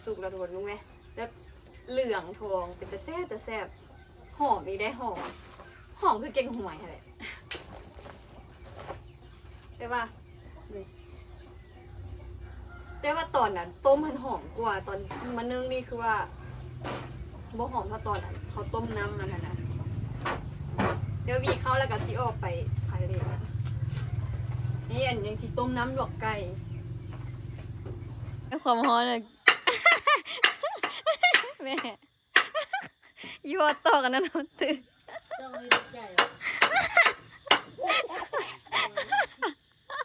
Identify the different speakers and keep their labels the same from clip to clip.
Speaker 1: สุกแล้วทุกคนรู้ไหมแล้วเหลืองทองเป็นแต่แซ่บหอมอีกได้หอมคือเก่งหวยอะไรใช่ป่ะแต่ว่าตอนนั้นต้มมันหอมกว่าตอนมันนึ่งนี่คือว่าบ่หอมเท่าตอนนั้นเขาต้มน้ำมันนะเดี๋ยววีเข้าแล้วก็ซีออกไปขายเลยนะนี่อันยังซีต้มน้ำดอกไก่ความฮ้อนเลยแม่ยี่ห้อต่อกันนะนอนตื่นต่อนี่ใหญ่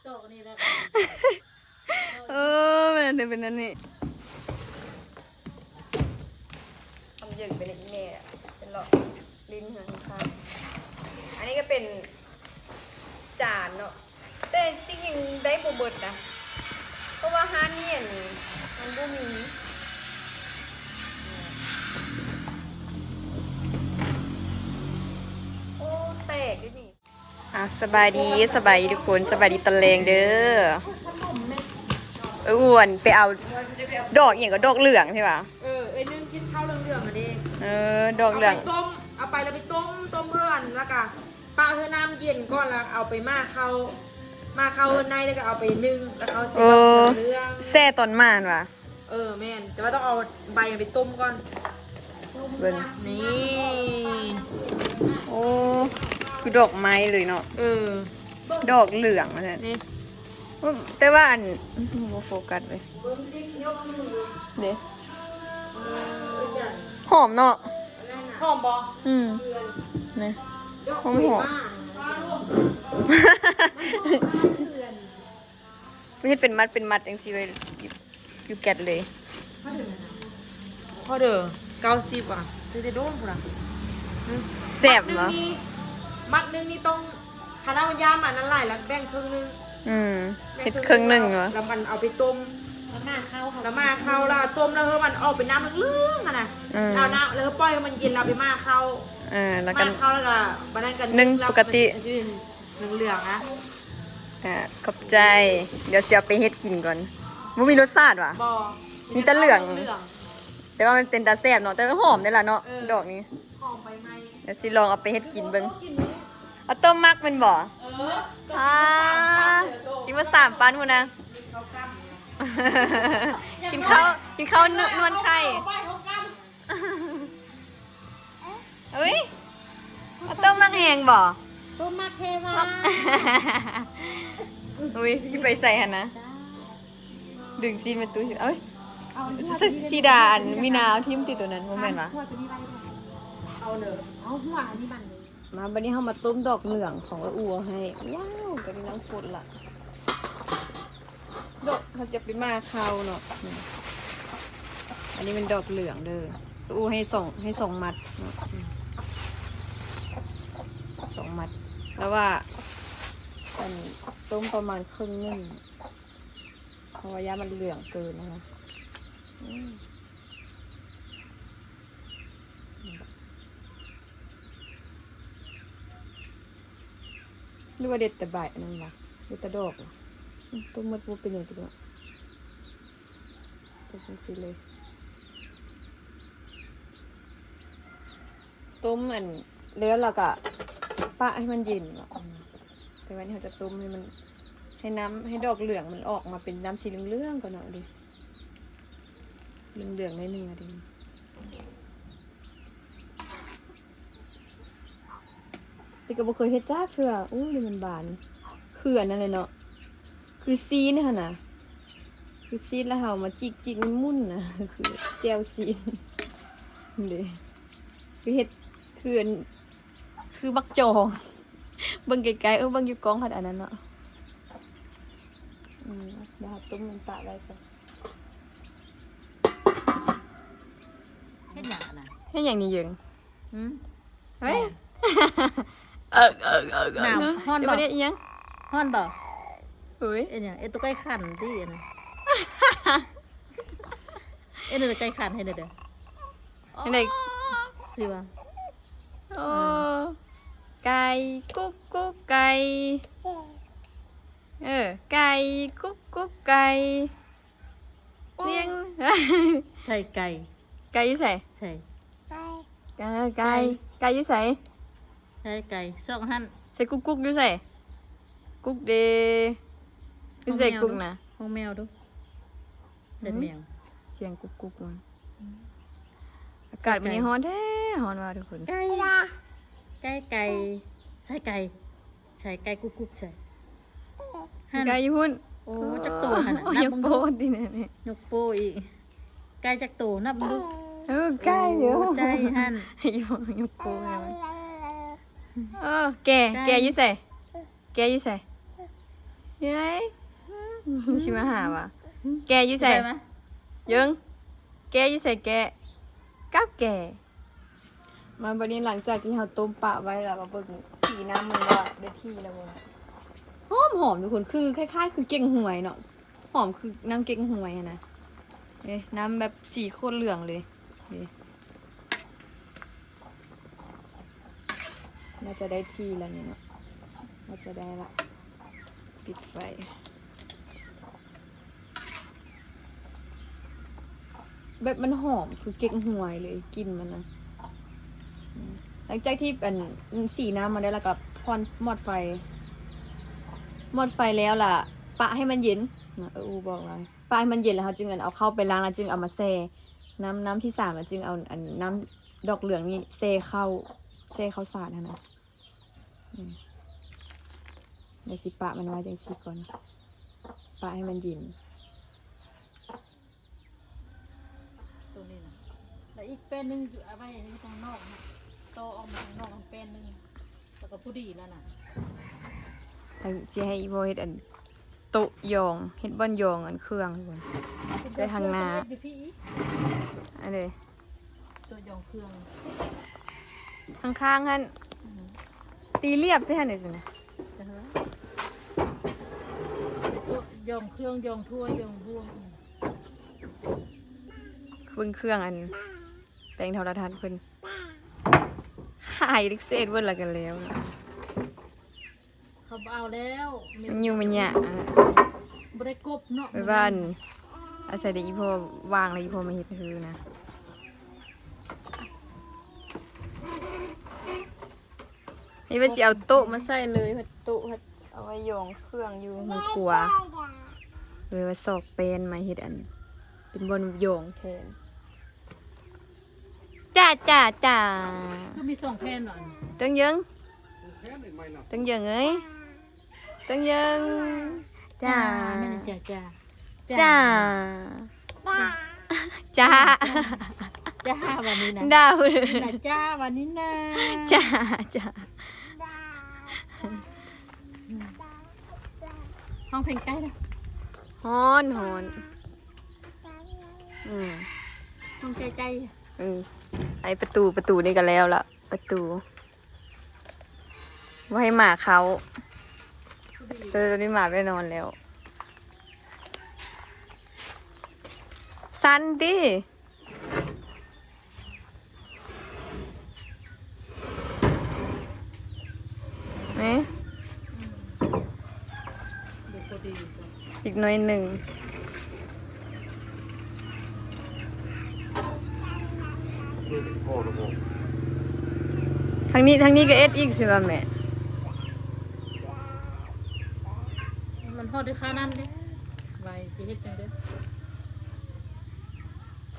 Speaker 1: ต่อนี่นะมันเป็นนั่นนี่ทำเยอะเป็นอีเมลเป็นหลอดลิ้นหันข้างอันนี้ก็เป็นจานเนาะแต่จริงๆได้บุบดนะเพราะว่าฮานเนี่ยมันบุมีโอ้แตกด้วยนี่สบายดีทุกคนสบายดีตะเลงเด้ออ้วนไปเอาดอกอย่างก็ดอกเหลืองใช่ป่ะ
Speaker 2: นึ่งกินข้าวเหลืองๆมาดิ
Speaker 1: ดอกเหลือง
Speaker 2: เอาไปแล้วไปต้มเพื่อนแล้วก็ปลาเธอน้ำเย็นก่อนแล้วเอาไปมาเข้าในแล้วก็เอาไปนึ่งแล้วเอาใส่เหลือง
Speaker 1: แซ่ตอนม่านว่ะ
Speaker 2: แม่นแต่ว่าต้องเอาใบไปต้มก่อนนี่
Speaker 1: โอ้คือดอกไม้เลยเนาะดอกเหลืองนะนี่แต่ว่าอันโฟกัสเลยเดี๋ยวหอมเนาะ
Speaker 2: หอมบอ
Speaker 1: นี่หอมไม่ใช่เป็นมัดอย่างสิไว้อยู่แกะเลย
Speaker 2: พอเด้อ90อ่ะซื้อได้โดนพุ่น
Speaker 1: แซ่บเหรอ
Speaker 2: มัดนึงนี่ต้องคณะมันย่ามันนั่นหลายแล้วแบ่งครึ่งนึง
Speaker 1: เห็ดครึ่งนึงเหรอ
Speaker 2: แล้วมันเอาไปต้มแล้วมาเข้าแล้วต้มแล้วมันออกเป็นน้ำเรื่องๆนะเอาน้ำแล้วปล่อยให้มันเย็นแล้วไปมาเข้า
Speaker 1: แล้วกัน
Speaker 2: เข้าแล้วก็มานั่นกัน
Speaker 1: นึ่งปกติ
Speaker 2: เหลืองๆนะ
Speaker 1: ขอบใจเดี๋ยวเสียไปเฮ็ดกินก่อนมันมีรสชาติว่ะมีแต่เหลืองแต่ว่ามันเป็นตาแซ่บเนาะแต่ก็หอมได้ละเนาะดอกนี้
Speaker 2: หอมใบไม้
Speaker 1: เดี๋ยวสิลองเอาไปเฮ็ดกินเบิ่งเอาต้มมักมันบ่กินมา3 ปันพุ่นนะกินข้าวนวลไข่เฮ้ยเอาต้มมักแห้งบ่
Speaker 3: ต้มมักเทวา
Speaker 1: อุ้ยพี่ไปใส่หันนะดึงซีนมาตู้เอ้ยซีดาอันมีนาเอาทิมติดตัวนั้นโมเมนต์วะ
Speaker 2: เอาเนอะ
Speaker 3: เอาหัวนี่มัน
Speaker 1: มาวันนี้เขามาต้มดอกเหลืองของอัวให้ว้าวเป็นน้ำฝนละดอกเขาจะไปมาเข้าเนาะอันนี้เป็นดอกเหลืองเด้ออัวให้สองมัดเนาะ2 มัดแล้วว่าต้มประมาณครึ่งนึงเพราะว่ายามันเหลืองเกินนะคะหรือว่าเด็ดแต่ใบนั่นวะเด็ดแต่ดอกเหรอต้มมัดว่าเป็นอย่างไรตัวต้มสิเลยต้มอันแล้วเราก็ปะให้มันเย็นเนาะแต่วันนี้เราจะต้มให้มันให้ดอกเหลืองมันออกมาเป็นน้ำสีเหลืองๆก่อนเนาะดิเหลืองๆนิดนึงอะดิแต่ก็บ่เคยเฮ็ดจ้าเพื่ออู้นี่มันบานคืออันนั้นเลยเนาะคือซีนค่ะนะคือซีนแล้วเรามาจิกมุ่นๆนะคือแจวซีนเลยคือเฮ็ดคือบักจองเบิ่งไกลๆเบิ่งอยู่กองขนาดอันนั้นเนาะเดี๋ยวต้มมันปะไว้ก่อน
Speaker 3: เฮ็ดหยังน่ะ
Speaker 1: เฮ็ดหยังนี่ยิงเฮ้ย
Speaker 3: หนาวฮ้อนบ่
Speaker 1: ได้อีหยัง
Speaker 3: ฮ้อนบ่
Speaker 1: เฮ้ย
Speaker 3: เนี่ยตัวไก่ขันติน่ะเนี่ยไก่ขันให้เด้อ
Speaker 1: ให้ได้
Speaker 3: สิว่า
Speaker 1: ไก่กุ๊กไก่ไก่กุ๊กไก่เลี้ยง
Speaker 3: ใช่ไก่
Speaker 1: ไก่อยู่ใส่
Speaker 3: ใช่
Speaker 1: ไก่อยู่ใส่
Speaker 3: ใช่ไก่ซอกหั่น
Speaker 1: ใส่กุ๊กอยู่ใส่กุ๊กเดอยู่ใส่กุ๊กนะ
Speaker 3: ห้องแมวดูเด็ดแมว
Speaker 1: เสียงกุ๊กมันอากาศวันนี้ร้อนแท้ร้อนว่ะทุกคน
Speaker 3: ไก่ไก่ใช่ไก่ใช่ไก่กุ๊กใช่หั่น
Speaker 1: ไก่อยู่พุ่น
Speaker 3: โอ้จักโตหั่นน่ะ
Speaker 1: โอ้
Speaker 3: นับ
Speaker 1: ย
Speaker 3: เบิ่ง
Speaker 1: โป
Speaker 3: ดู
Speaker 1: ดดิเนี่ย
Speaker 3: ยกโป้อีกไก่จักโตนับเบิ่งดู
Speaker 1: ไก่อยู่
Speaker 3: โใจหั่น
Speaker 1: อยู่โปดไงวะแกอยู่ใส่แกอยู่ใส่ยัยชิมาหาว่ะแกอยู่ใส่
Speaker 3: ได้ไหม
Speaker 1: ยังแกอยู่ใส่แกกับแกมาวันนี้หลังจากที่เราต้มปลาไว้แล้วมาเบิ่งสีน้ำมันก็ได้ที่แล้วบ่หอมทุกคนคือคล้ายๆคือเก่งหวยเนาะหอมคือน้ำเก่งหวยอะนะน้ำแบบสีโคตรเหลืองเลยน่าจะได้ที่แล้วนี่เนาะน่าจะได้ละปิดไฟแบบมันหอมคือเก่งหวยเลยกินมันนะหลังจากที่สีน้ำมาได้แล้วก็พอนหมดไฟแล้วล่ะปะให้มันเย็นอูบอกว่าปะให้มันเย็นแล้วเขาจึงเอาเข้าไปล้างแล้วจึงเอามาแช่น้ำที่3แล้วจึงเอาน้ำดอกเหลืองนี่แช่เข้าสาดนะในสิปะมันไว้จังสิก่อนปะให้มันเย็น
Speaker 3: ตัวนี้นะแล้วอีกเป็นหนึงอยู่เอาไว้ในทางนอกนะโตออกมาทางนอกอีกเป็นหนึงแล้วก็ผู้ดีแล้วน่ะ
Speaker 1: สิให้อีโบเฮ็ดโตะยองเฮ็ดบ่อนยองเครื่องทุกคนใส่ทางหน้า
Speaker 3: เดี๋ยวพี่อีก
Speaker 1: อันนี้
Speaker 3: ตัวยองเครื่อง
Speaker 1: ข้างๆหั่นตีเรียบใส่หั่นนี่สินะ
Speaker 3: ตัวยองเครื่องยองทั่วยองร่วง
Speaker 1: เครื่องแปลงโทรทัศน์เพิ่นขายลิกเซตเบิดละกันแล้ว
Speaker 3: เขาเอาแล้ว
Speaker 1: มันอยู่มันหยะ
Speaker 3: บ่ได้กบเนาะ
Speaker 1: ไปบ้านอาศัยได้อีพ่อวางแล้วอีพ่อมาเฮ็ดคือนะนี่ว่าสิเอาโต๊ะมาใส่เลยโต๊ะเอาไว้ยองเครื่องอยู่มือขวาเลยว่าซอกเป็นมาเฮ็ดเป็นบนยองแทนจ้า
Speaker 3: คือมี2แผ่นหน่อย
Speaker 1: ตึงยังเอ้ยตึงยังจ้า
Speaker 3: แม่นจ้า
Speaker 1: จ้า
Speaker 3: วันนี้นะ
Speaker 1: ดาว
Speaker 3: นะจ้าวันนี้นะ
Speaker 1: จ้า
Speaker 3: ห้องเพลงใกล้แล้ว
Speaker 1: ฮอน
Speaker 3: ห้องใจ
Speaker 1: ไอประตูนี่ก็แล้วละประตูไว้ให้หมาเขาตอนนี้หมาไปนอนแล้วสันดิไหม
Speaker 3: เด็กพอดี
Speaker 1: อีกหน่อยหนึ่งทางนี้ก็เอสอีกใช่ป่ะแม่
Speaker 3: มันทอดด้วยข้าวน้ำดิไว้จะเฮ็ดจังเด้อ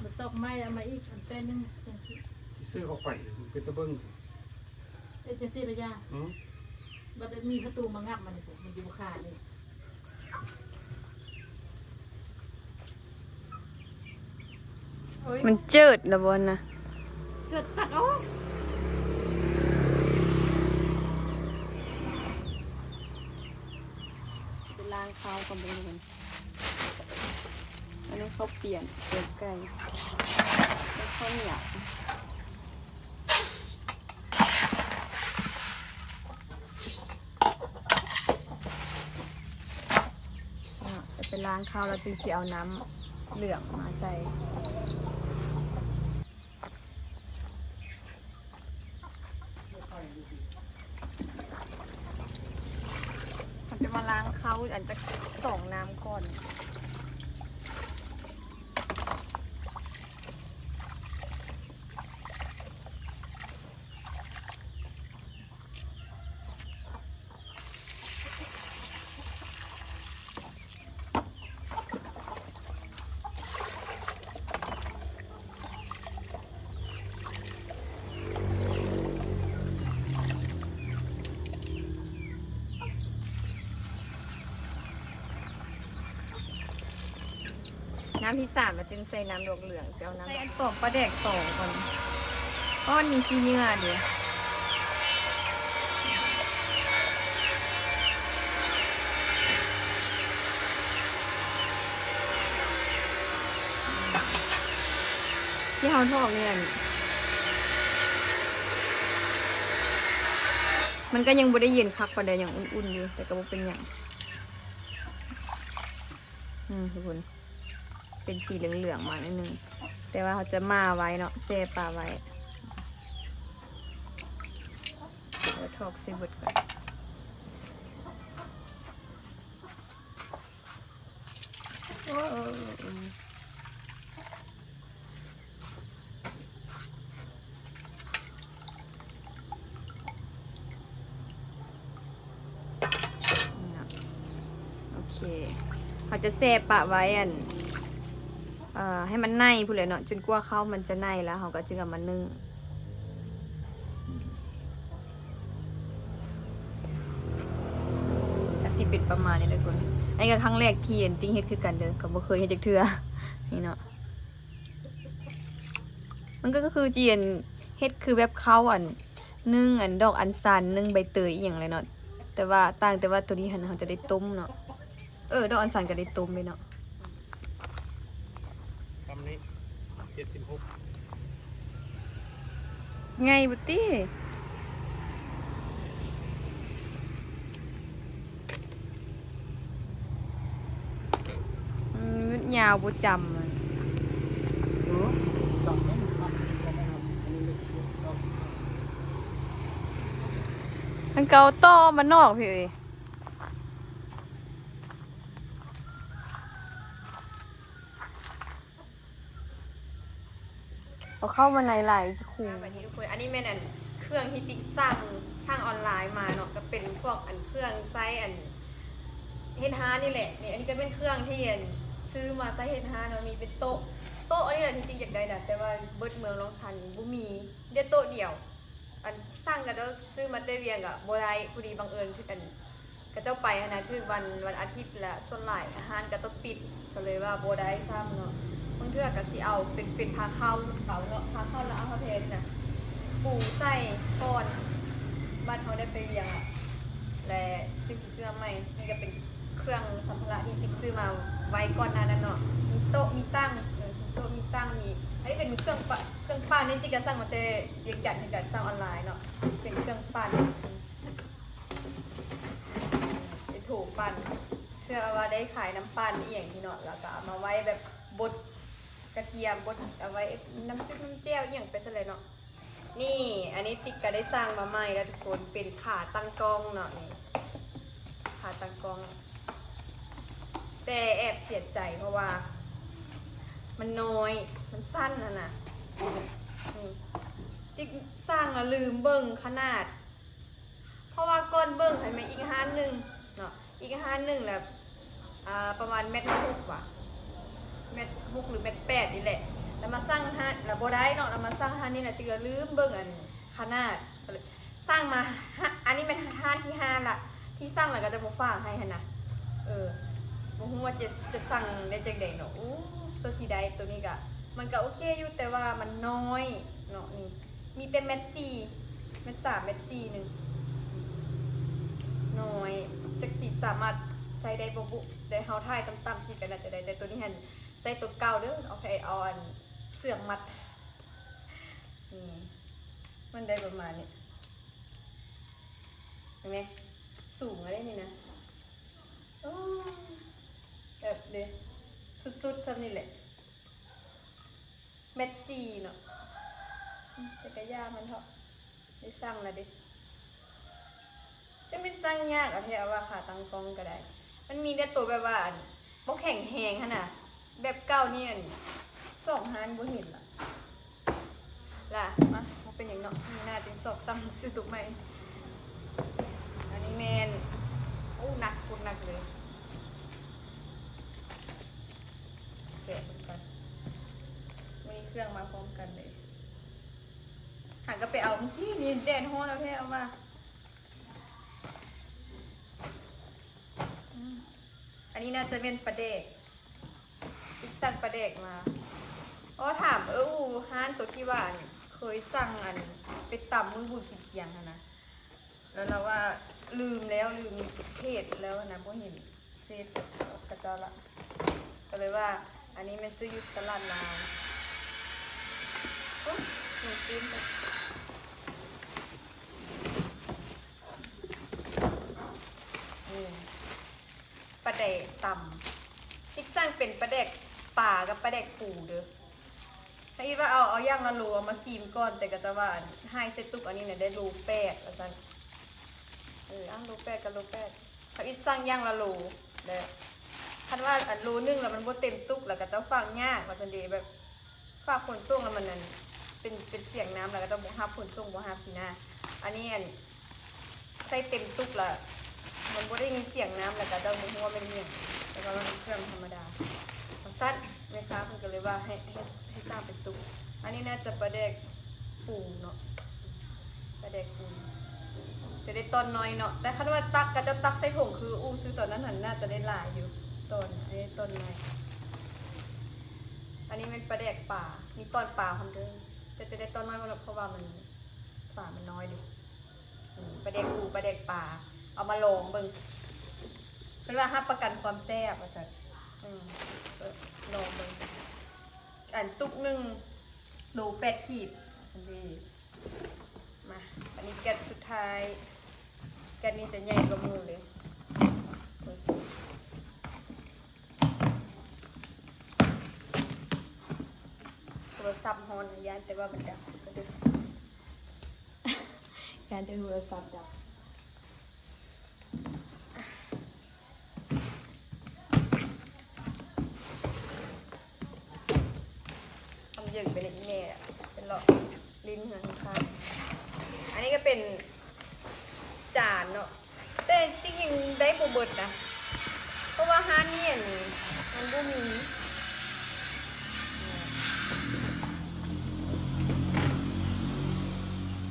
Speaker 3: มันตอกไม้เอามาอีกอันเป็นหนึง
Speaker 4: ซื้อเข้าไปเป็นตะเบิ้ง
Speaker 3: จะสิระยะบัดมีประตูมางับมันสิมันอยู่บ่ขาดเลย
Speaker 1: มันเจิดละบนนะ
Speaker 3: เกิดตัดออก
Speaker 1: เป็นล้างข้าวกับบุญอันนี้เขาเปลี่ยนเปลี่ยนไก่แล้วข้าวเหนียวจะเป็นล้างข้าวแล้วจึงสิเอาน้ำเหลืองมาใส่จะมาล้างเขาอันจะส่งน้ำก่อน น้ำที่3แล้วจึงใส่น้ำดอกเหลืองไปเอาน้ำใส่อันปอกปลาแดก2ก่อนเพราะมันมีขี้เหงื่อเดี๋ยวที่เขาทอดเนี่ยมันก็ยังบ่ได้เย็นคักปานใดอย่างอุ่นๆอยู่แต่ก็บ่เป็นหยังทุกคนเป็นสีเหลืองๆมานิดนึงแต่ว่าเขาจะมาไว้เนาะเซปลาไว้เดี๋ยวทอกซีบุดก่อนโอ้โอเคเขาจะเซปะไว้ให้มันไหนพูดเลยเนาะจนกว่าข้าวมันจะไหนแล้วเขาก็จึงเอามานึ่งแต่สิเป็นประมาณนี้เลยคนอันนี้ก็ครั้งแรกที่ติ้งเฮ็ดคือกันเด้อก็บ่เคยเฮ็ดจักเทื่อนี่เนาะมันก็คือจีนเฮ็ดคือแบบข้าวนึ่งดอกอัญชันนึ่งใบเตยอหย่างเลยเนาะแต่ว่าต่างแต่ว่าตัวนี้หันเขาจะได้ต้มเนาะดอกอัญชันก็ได้ต้มเลยเนาะ
Speaker 4: คำนี้76
Speaker 1: ไงบุตี้ยาวบุจำมัน
Speaker 4: จำได้ครับก็ไม่เอาสิอันนี้เลยเอา
Speaker 1: มันเกาต้อมันนอกพี่เอ้ยเอาเข้ามาในไลน์สักครู่วันนี้ทุกคนอันนี้แม่นเครื่องที่ติ๊กสร้างออนไลน์มาเนาะก็เป็นพวกเครื่องไซส์เฮดฮาร์นี่แหละนี่อันนี้ก็เป็นเครื่องที่ซื้อมาไซส์เฮดฮาร์เนาะมีเป็นโต๊ะอันนี้แหละที่จริงอยากได้นะแต่ว่าเบิดเมืองลองทันบุมีเดียวโต๊ะเดียวสร้างกันแล้วซื้อมาเตเวียงอะโบได้พอดีบังเอิญที่กันก็เจ้าไปนะที่วันอาทิตย์และส่วนหลายอาหารก็ต้องปิดก็เลยว่าโบได้ซ้ำเนาะบางเทื่อก็สิเอาเป็นพาเข้าเก่าเนาะพาเข้าแล้วเอาเพชรนะปูใส่ก้อนบ้านเขาได้ไปเรียงอะและติ๊กซื้อมาใหม่นี่ก็เป็นเครื่องสัมภาระที่ติ๊กซื้อมาไว้ก่อนหน้านั้นเนาะมีโต๊ะมีตั้งมีตั้งมีอันนี้เป็นเครื่องปั้นนี่ติ๊กก็สั่งมาแต่ยังจัดในการสั่งออนไลน์เนาะเป็นเครื่องปั้นเป็นโถปั้นเพื่อว่าได้ขายน้ำปั้นอีกอย่างที่เนาะแล้วก็เอามาไว้แบบบดกระเทียมบดเอาไว้น้ำจิ้มน้ำเจียวอย่างเป็นอะไรเนาะนี่อันนี้ติ๊กก็ได้สร้างมาใหม่แล้วทุกคนเป็นขาตั้งกล้องเนาะนี่ขาตั้งกล้องแต่แอบเสียใจเพราะว่ามันน้อยมันสั้นนะติ๊กสร้างแล้วลืมเบิ่งขนาดเพราะว่าก้อนเบิ่งให้มาอีกห้าหนึ่งเนาะอีกห้าหนึ่งแล้วประมาณ1.6 ว่ะ1.6 หรือ1.8นี่แหละแล้วมาสร้างห้าแล้วโบได้เนาะแล้วมาสร้างห้านี่แหละติ๊กลืมเบิ่งขนาดสร้างมาอันนี้เป็นห้าที่5ละที่สร้างแล้วก็จะมาฝากให้นะบ่ฮู้ว่าจะสั่งได้จังได๋เนาะตัวสีใดตัวนี้ก็มันก็โอเคอยู่แต่ว่ามันน้อยเนาะนี่มีแต่เม็ด4เม็ด3เม็ด4นึงน้อยจักสิสามารถใช้ได้บ่บุได้เฮาถ่ายต่ำๆสิก็น่าจะได้แต่ตัวนี้หั่นใส่ตัวเก่าเด้อโอเคเอาเสื่อมมัดนี่มันได้ประมาณนี้เห็นมั้ยสูงอะไรนี่นะแบบเด้สุดๆซะนี่แหละเม็ด4เนาะแต่ก็ยากมันเถอะได้สั่งแล้วดิจะไม่สั่งยากอะที่เอาว่าขาตั้งกล้องก็ได้มันมีแต่ตัวแบบว่าบ่แข็งแหงขนาดแบบเก่านี่2 หานบ่เห็นล่ะมาเป็นอย่างเนาะมีหน้าติงซ้ำซื้อตุกใหม่อันนี้แมนหนักคุณหนักเลยแกะมันก่อนมีเครื่องมาพร้อมกันเลยหากก็ไปเอาเมื่อกี้นี่แดนฮ้อนแล้วแท้เอามาอันนี้น่าจะเป็นปลาเด็ก สั่งปลาแดกมาอ๋อถามอูห้านตัวที่ว่าอันเคยสั่งอันไปตำมือบุญกินเจียงอะนะแล้วเราว่าลืมเทศแล้วนะเพราะเห็นเศษกระเจาละก็เลยว่าอันนี้มันซื้ออยุตลาดลาวโอ้หนูกินเลยปลาแดกตำที่สั่งเป็นปลาแดกป่ากับปลาแดกปูเด้อถ้าคิดว่าเอาย่างละโลเอามาซีมก่อนแต่ก็จะว่าให้เซตุกอันนี้เนี่ยได้โล8แล้วกันโล8กับโล8ถ้าอีสั่งย่างละโลเด้อคันว่าอันโลนึงแล้วมันบ่เต็มตุกแล้วก็จะฟังยากว่าจังได๋แบบฝากขนส่งแล้วมันนั่นเป็นเสียงน้ำแล้วก็ต้องบ่ฮับขนส่งบ่ฮับสินะอันนี้อันใส่เต็มตุกละมันบ่ได้ยินเสียงน้ำแล้วก็ต้องบ่ฮู้ว่าเป็นเมี่ยงแล้วก็มันเครื่องธรรมดาสั้นแม่ค้าเพิ่นก็เลยว่าให้ตามเป็นตุกอันนี้น่าจะปลาแดกปูเนาะปลาแดกปูจะได้ต้นน้อยเนาะแต่คันว่าตักก็จะตักใส่ถุงคือซื้อตอนนั้นน่าจะได้หลายอยู่ต้นอันนี้ต้นน้อยอันนี้เป็นปลาแดกป่ามีต้นป่าพร้อมเด้อแต่จะได้ต้นน้อยเพราะว่ามันป่ามันน้อยดิปลาแดกปูปลาแดกป่าเอามาลงเบิ่งเพิ่นว่ารับประกันความแซ่บว่าซั่นลองเบิ่งอันตุกนึงโล8 ขีดอันนี้มาอันนี้แกะสุดท้ายแกะนี้จะใหญ่กว่ามือเลยโทรศัพท์ฮอนยานแต่ว่ามันดังก็ดึกยานแต่โทรศัพท์ดังทำเยอะไปเลยอีเมลเป็นหลอดลิ้นเหมือนกันอันนี้ก็เป็นจานเนาะแต่จริงๆได้โบเบิดนะเพราะว่าฮานเนี่ยมันบ่มี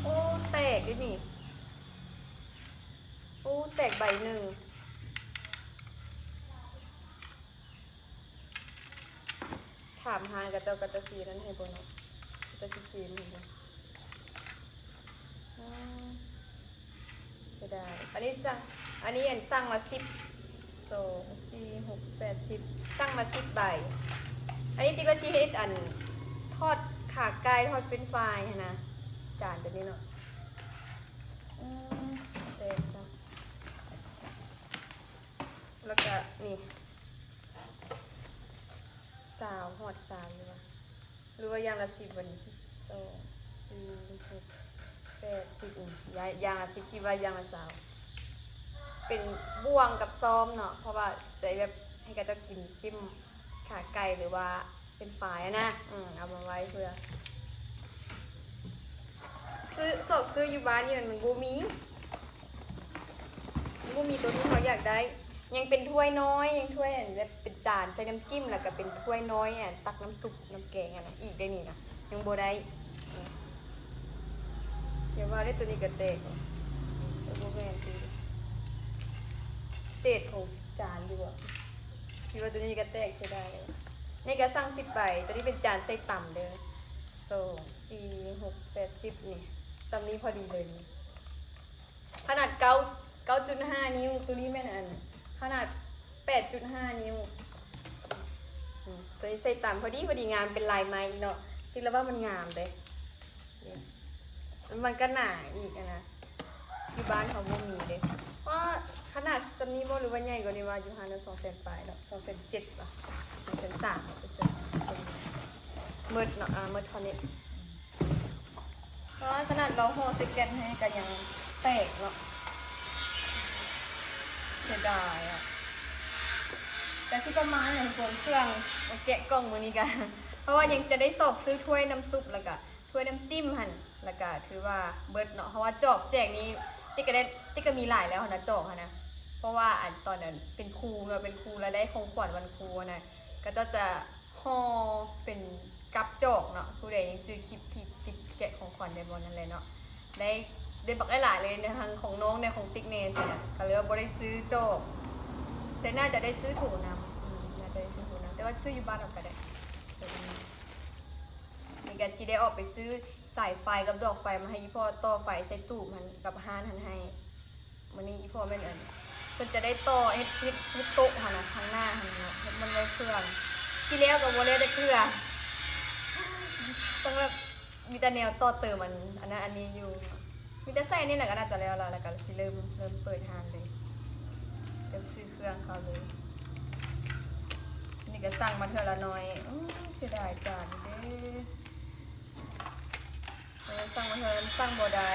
Speaker 1: โอ้แตกด้วยนี่โอ้แตกใบหนึ่งถามฮานกับเจ้ากระตะซีนั่นให้บนเนาะกระตะซีเหมือนกันจะได้อันนี้สั่งสั่งมา10 2 4 6 8 10สั่งมา10ใบอันนี้ติ๊กก็ชี้ให้อันทอดขาไก่ทอดเฟรนช์ฟรายนะจานแบบนี้เนาะเต็มจ้ะแล้วก็นี่สาวหอดสาวหรือว่าอย่างละ10วันนี้2 4 6 8 10อย่างละ10คิดว่าอย่างละสาวเป็นบ่วงกับซ้อมเนาะเพราะว่าใจแบบให้กระจะกินจิ้มขาไก่หรือว่าเป็นฝายนะเอามาไว้เพื่อซื้ออยู่บ้านนี่มันบูมีตัวที่เขาอยากได้ยังเป็นถ้วยน้อยยังถ้วยแบบเป็นจานใส่น้ำจิ้มแล้วก็เป็นถ้วยน้อยตักน้ำซุปน้ำแกงนะอีกได้นี่นะยังโบได้เดี๋ยวว่าได้ตัวนี้กระเตกโบแมนสิเศษของจานดีกว่าคิดว่าตัวนี้กระแตกใช้ได้นี่ก็สั่ง10ใบตัวนี้เป็นจานใส่ต่ำเลย2 4 6 8 10นี่ตำนี้พอดีเลยขนาด9.5 นิ้วตัวนี้แม่นอันขนาด 8.5 นิ้วตัวนี้ใส่ต่ำพอดีงามเป็นลายไม้เนาะคิดแล้วว่ามันงามเลยมันก็หนาอีกนะที่บ้านเขาบ่มีเลยเพราะขนาดตำนี้บ่หรือว่าใหญ่กว่านี้ว่าอยู่ห่างกัน200,000ปลายแล้ว207,000ป่ะ203,000เมิดเนาะเมิดเท่านี้เพราะขนาดเราห่อใส่แก๊สให้ก็ยังแตกเนาะเสียดายอ่ะแต่ที่ประมาณเนี่ยส่วนเครื่องมาแกะกล่องมื้อนี้กันเพราะว่ายังจะได้สอบซื้อถ้วยน้ำซุปแล้วก็ถ้วยน้ำจิ้มหั่นแล้วก็ถือว่าเบิดเนาะเพราะว่าจอกแจกนี้ติ๊กก็มีหลายแล้วนะจอกนะ เพราะว่าตอนนั้นเป็นครูเราเป็นครูแล้วได้ของขวัญวันครูนะก็จะห่อเป็นกับจอกเนาะผู้ใดยังซื้อคลิปที่แกะของขวัญในบอลนั่นเลยเนาะได้บักหลายเลยในทางของน้องในของติ๊กเนสเนี่ยก็เลยว่าบ่ได้ซื้อจอกแต่น่าจะได้ซื้อถุงน้ำน่าจะได้ซื้อถุงน้ แต่ว่าซื้ออยู่บ้านเราก็ได้เดี๋ยวนี่ก็สิได้ออกไปซื้อสายไฟกับดอกไฟมาให้อีพ่อต่อไฟใส่ตู้มันกับห้านหันให้วันนี้อีพ่อแม่นอันเพิ่นจะได้ต่อเฮ็ดโต๊ะหั่นน่ะข้างหน้าหั่นเนาะเฮ็ดมันไว้เครื่องที่แล้วก็บ่ได้ได้เครื่องต้องแบบมีแต่แนวต่อเติมมันอันนั้นอันนี้อยู่มีแต่ใส่นี่แหละก็น่าจะแล้วล่ะแล้วก็สิเริ่มเปิดห้านเลยเริ่มซื้อเครื่องเขาเลยนี่ก็สั่งมาเท่าละน้อยเสียดายจานเด้สั่งมาเท่านั้นสั่งบ่ได้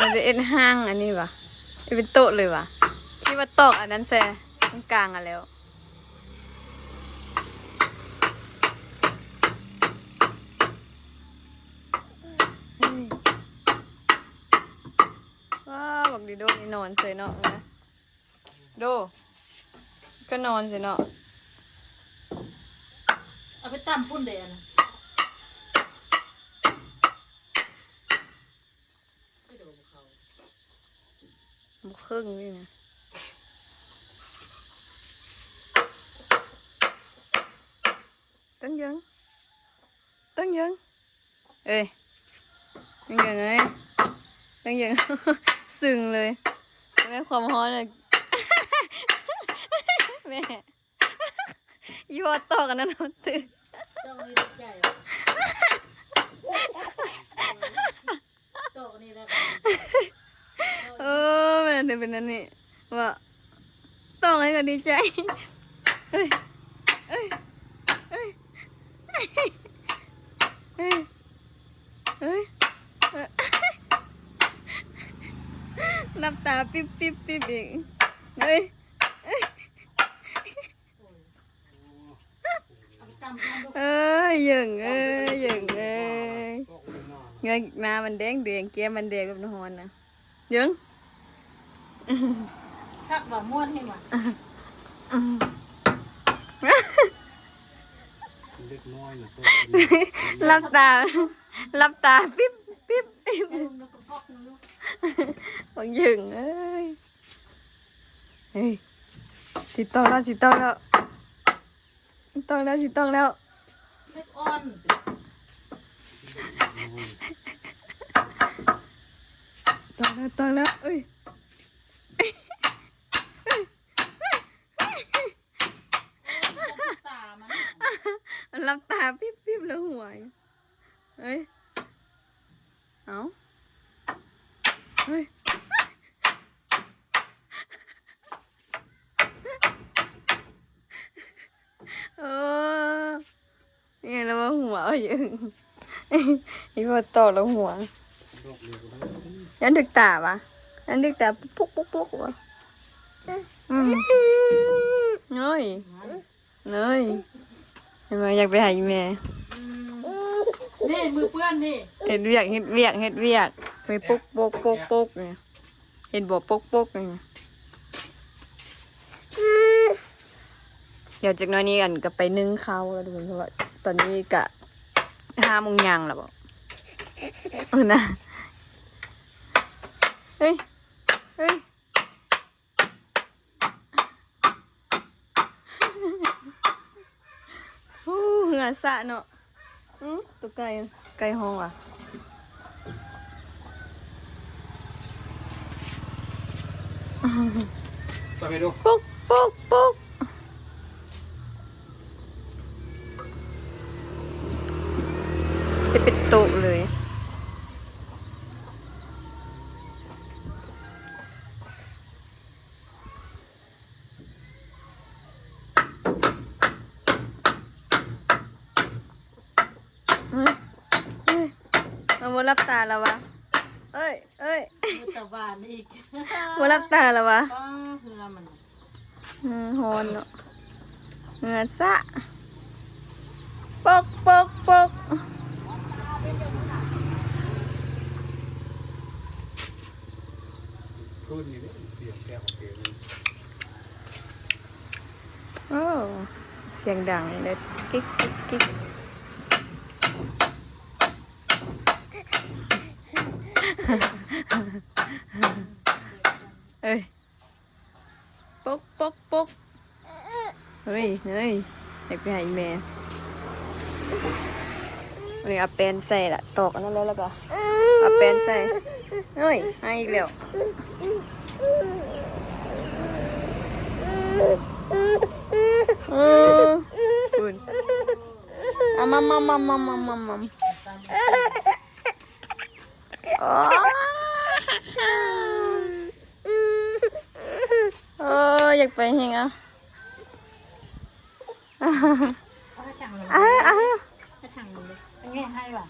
Speaker 1: มันจะเอ็นห้างอันนี้วะเป็นโต๊ะเลยวะที่ว่าตอกอันนั้นแซ่ตรงกลางอ่ะแล้วว้าวบอกดิโดนี่นอนเสยเนาะนะโดก็นอนเสยเนาะ
Speaker 3: เอาไปตั้มปุ้นเดนไม่โดนเขา
Speaker 1: หมูครึ่งนี่นะตั้งยังเอ้ยตั้งยังไงตั้งยัง ซึ้งเลยแม่ความฮ้อนเลย แม่ยี่ห้อต่อกันนั่นมันตื่น
Speaker 3: ต้องนี่ใหญ่ต้องนี่แล้ว
Speaker 1: เออแม่ถึงเป็นนั่นนี่ว่าต้องให้กันดีใจเฮ้ยหลับตาปิ๊บอีกเฮ้ย
Speaker 3: เอาไปตั้มปุ้น
Speaker 1: เอ้ยเหยิงเงยหน้ามันแดงแก้มมันแดงกับนอนนะเหยิง
Speaker 3: คักว่าม้วนให้มา
Speaker 4: เล็กน้อยนะ
Speaker 1: หลับตาปิ๊บ
Speaker 3: ให้ลุงแล้วก็พอกนึงลูก
Speaker 1: บังเหยิงเอ้ยเฮ้ยสิต้องแล้ว
Speaker 3: เล็กอ่อน
Speaker 1: ต้องแล้วเอ้ย
Speaker 3: ตามัน
Speaker 1: มันหลับตาปิ๊บแล้วหัวเอ้ยเอาเฮ้ยนี่แล้วว่าหัวอยู่อีพอตอกแล้วหัวยันดึกตาปะยันดึกตาปุ๊กวะเนยเห็นไหมอยากไปหาอีแม่
Speaker 3: นี่มือเปื้อนนี่
Speaker 1: เฮ็ดเวียกไปปุ๊กเนี่ยเห็นบ่ปุ๊กเนี่ยเดี๋ยวจากน้อยนี้กันก็ไปนึ่งข้าวแล้วดูเพราะว่าตอนนี้กะ5 โมงยังแล้วบ่นะเฮ้ยเหงื่อสะเนาะตัวไก่ห้องว่ะ
Speaker 4: ไปดู
Speaker 1: ปุ๊กจะเป็นโต๊ะเลยมันบ่รับตาแล้ววะเอ้ย
Speaker 3: มือตะวันอีก
Speaker 1: บ่รับตาแล้ววะ
Speaker 3: ป้าเหือมัน
Speaker 1: ฮอนเนาะเหงื่อสะปก
Speaker 4: ขึ้นอย่างนี้เสียงแก้วเสียง
Speaker 1: โอ้เสียงดังเลยกิ๊ก ป๊กป๊กป๊กเฮ้ยอยากไปหาอีแม่วันนี้เอาแป้นใส่ละตอกอันนั้นแล้วก็เอาแป้นใส่เฮ้ยให้อีกแล้วคุณเอามาโอ้อยากไปเฮงอ่ะ
Speaker 3: เอาถังเลยให้ถังเลยยังไงให้ป่ะ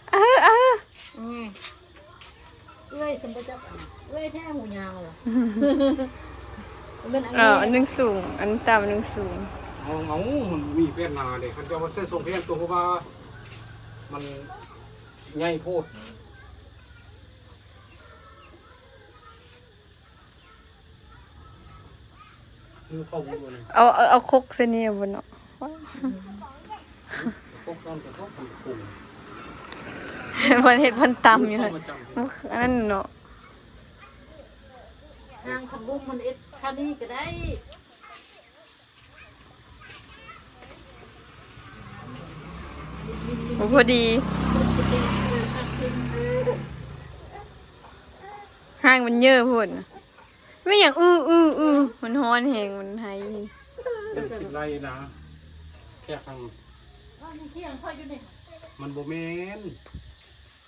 Speaker 3: ยังไงเอ้ยสมบูรณ์จะเอ้ยแท้หูยาวเหรอเป็นอัน
Speaker 1: อัน
Speaker 3: นี้
Speaker 1: นึงสูงอันต่ำอันนึงสูง
Speaker 4: เอามันมีแป้นนาเลยคันจะมาเส้นทรงแป้นตัวเพราะว่ามันง่ายโพดนี่เข้าบุญเลย
Speaker 1: เอาคกเส้นนี้บนเนาะ
Speaker 4: พวกนั้นก็ต้องทำกลุ่ม
Speaker 1: มันเห็ดมันต่ำอยู่
Speaker 4: เข้า
Speaker 1: เลย
Speaker 4: มาจำ
Speaker 1: อันนั้นเนาะ
Speaker 3: ทางทางบุ้มมันเอ็ดคันนี้ก็ได้
Speaker 1: พอดีห้างมันเยอะพุ่นไม่อย่างมันฮ้อนแหงมันไห้
Speaker 4: เป็นสิบไรนะแค่ฟัง
Speaker 3: เที่ยงค่อยอยู่นี่
Speaker 4: มันโบแมน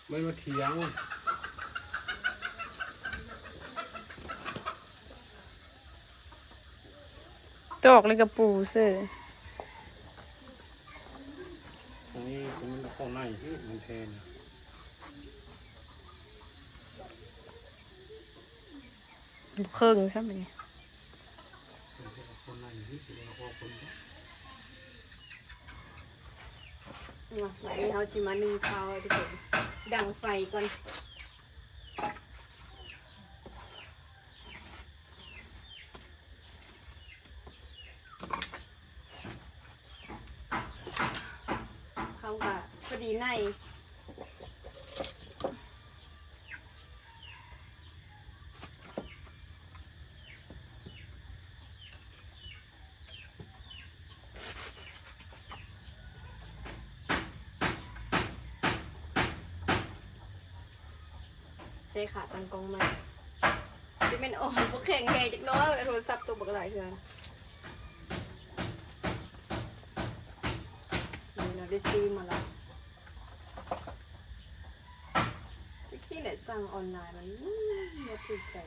Speaker 4: ไม่มาเถียง
Speaker 1: ตอกเลยกระปูเสื้อ
Speaker 4: ตรงนี้มันเข้าในที่มันแทน
Speaker 1: เครื่องซะมันนี่
Speaker 4: เข้าในที่เราพอคน
Speaker 1: วันนี้เขาชิมานึ่งข้าวทุกคนดังไฟก่อนเขาก็พอดีในเซขาตังกองมาที่เป็นโอ้บุกแข่งแห่จักน้อยโทรศัพท์ตัวบักหลายเพื่อนนี่เราได้ซื้อมาแล้วที่ไหนสั่งออนไลน์มันไม่ถูกใจ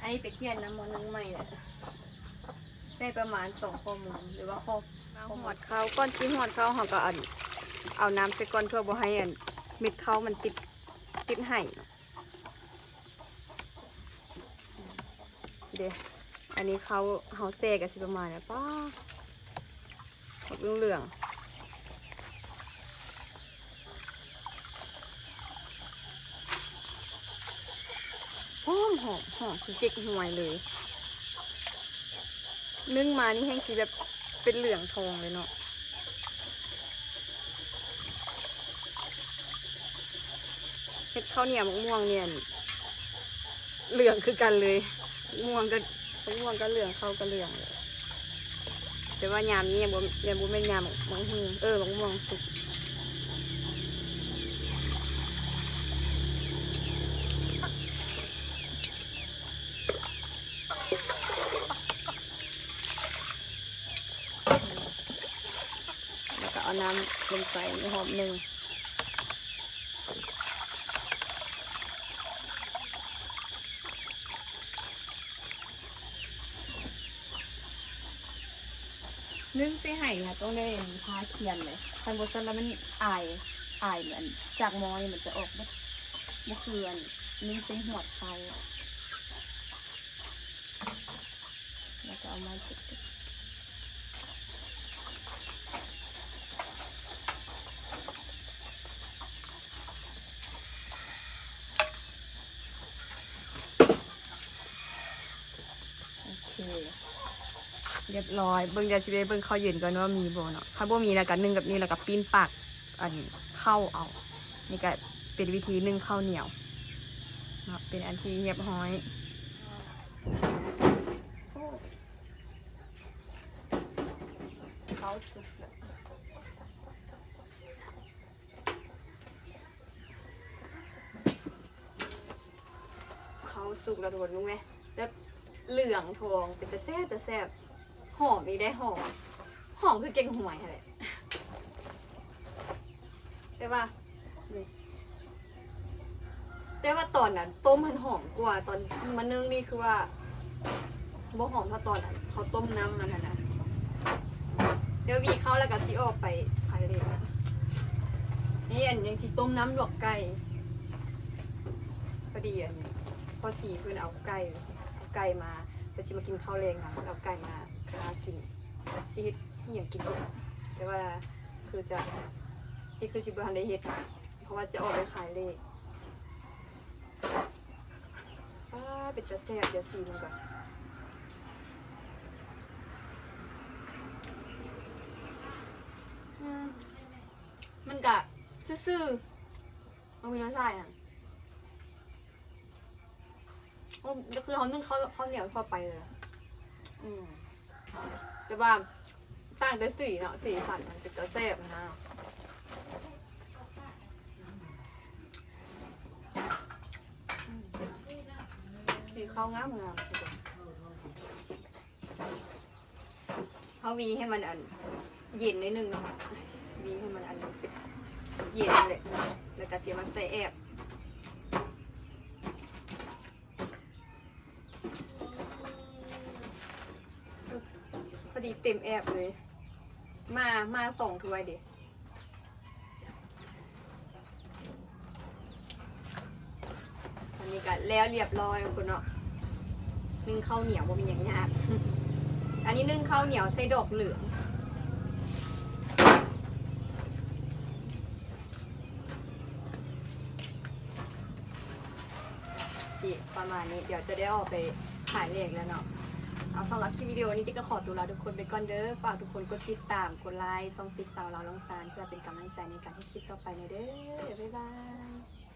Speaker 1: อันนี้ไปเทียนน้ำมันนึงใหม่แหละได้ประมาณ2 ข้อมูลหรือว่าข้อหอดเขาก้อนจิ้มหอดเขาเขาก็เอาน้ำใส่ก้อนเพื่อบ่ให้เม็ดเขามันติดไห่เดี๋ยวอันนี้เขาแซ่กันสิประมาณเนี่ยป้าเหลืองหอมคือเจ๊กหวยเลยนึ่งมานี่แห้งสีแบบเป็นเหลืองทองเลยเนาะเห็ดข้าวเหนียวมะม่วงเนี่ยเหลืองคือกันเลยม่วงก็เหลืองข้าวก็เหลืองเลยแต่ว่ายามนี้ยังบ่แม่นยามมะม่วงมะม่วงสุก น้ำลงใส่หอมหนึ่งนึ่งเสียหายค่ะต้องได้ทาเคียนเลยคันบดซันแล้วมันอายเหมือนจากมอยมันจะออกเมื่อคืนนึ่งเสียหัวไฟแล้วก็เอามาจุดโอเคเรียบร้อยเบิ่งเดี๋ยวสิไปเบิ่งข้าวเย็นก่อนว่ามีบ่เนาะถ้าบ่มีแล้วก็นึ่งกับนี่แล้วก็ปิ้นปากอันข้าวเอานี่ก็เป็นวิธีนึ่งข้าวเหนียวเนาะเป็นอันที่เรียบร้อยข้าวสุกแล้วข้าวสุกแล้วทุกคนรู้ไหมแล้วเหลืองทองเป็นแต่แซ่บหอมอีกได้หอมคือเก่งหวยอะไรใช่ป่ะแต่ว่าตอนนั้นต้มมันหอมกว่าตอนมันนึ่งนี่คือว่าบ่หอมเท่าตอนนั้นเขาต้มน้ำมันนะเดี๋ยววีเข้าแล้วก็สิออกไปขายเลยนะนี่อันยังสิต้มน้ำลวกไก่พอดีอันนี้พอสีเพื่อนเอาไก่มาจะชิมากินข้าวแรงค่ะเอาไก่มาคากินซีดที่อยากกินแต่ว่าคือจะนี่คือชิบะฮันได้เฮ็ดเพราะว่าจะออกไปขายเลยเป็นตะแซ่บเดี๋ยวซีมันก่อนมันกะซื่อๆมันมีน้ำใส่อ่ะคือเขานึ่งข้าวเหนียวทั่วไปเลยแต่ว่าต่างแต่สีเนาะสีสันมันจะแซ่บนะสีข้าวงามเขาวีให้มันอันเย็นนิดนึงเนาะวีให้มันอันเย็นเลยแล้วก็เสียมันใส่แอบพอดีเต็มแอบเลยมาส่งถ้วยดิอันนี้ก็แล้วเรียบร้อยทุกคนเนาะนึ่งข้าวเหนียวว่ามีอย่างยากอันนี้นึ่งข้าวเหนียวใส่ดอกเหลืองสิประมาณนี้เดี๋ยวจะได้ออกไปขายเลขแล้วเนาะเอาสำหรับคลิปวิดีโอนี้ที่ก็ขอตัวลาทุกคนไปก่อนเด้อฝากทุกคนกดติดตามกดไลค์ส่งติดสาวเราลองซานเพื่อเป็นกำลังใจในการให้คลิปต่อไปนะเด้อบ๊ายบาย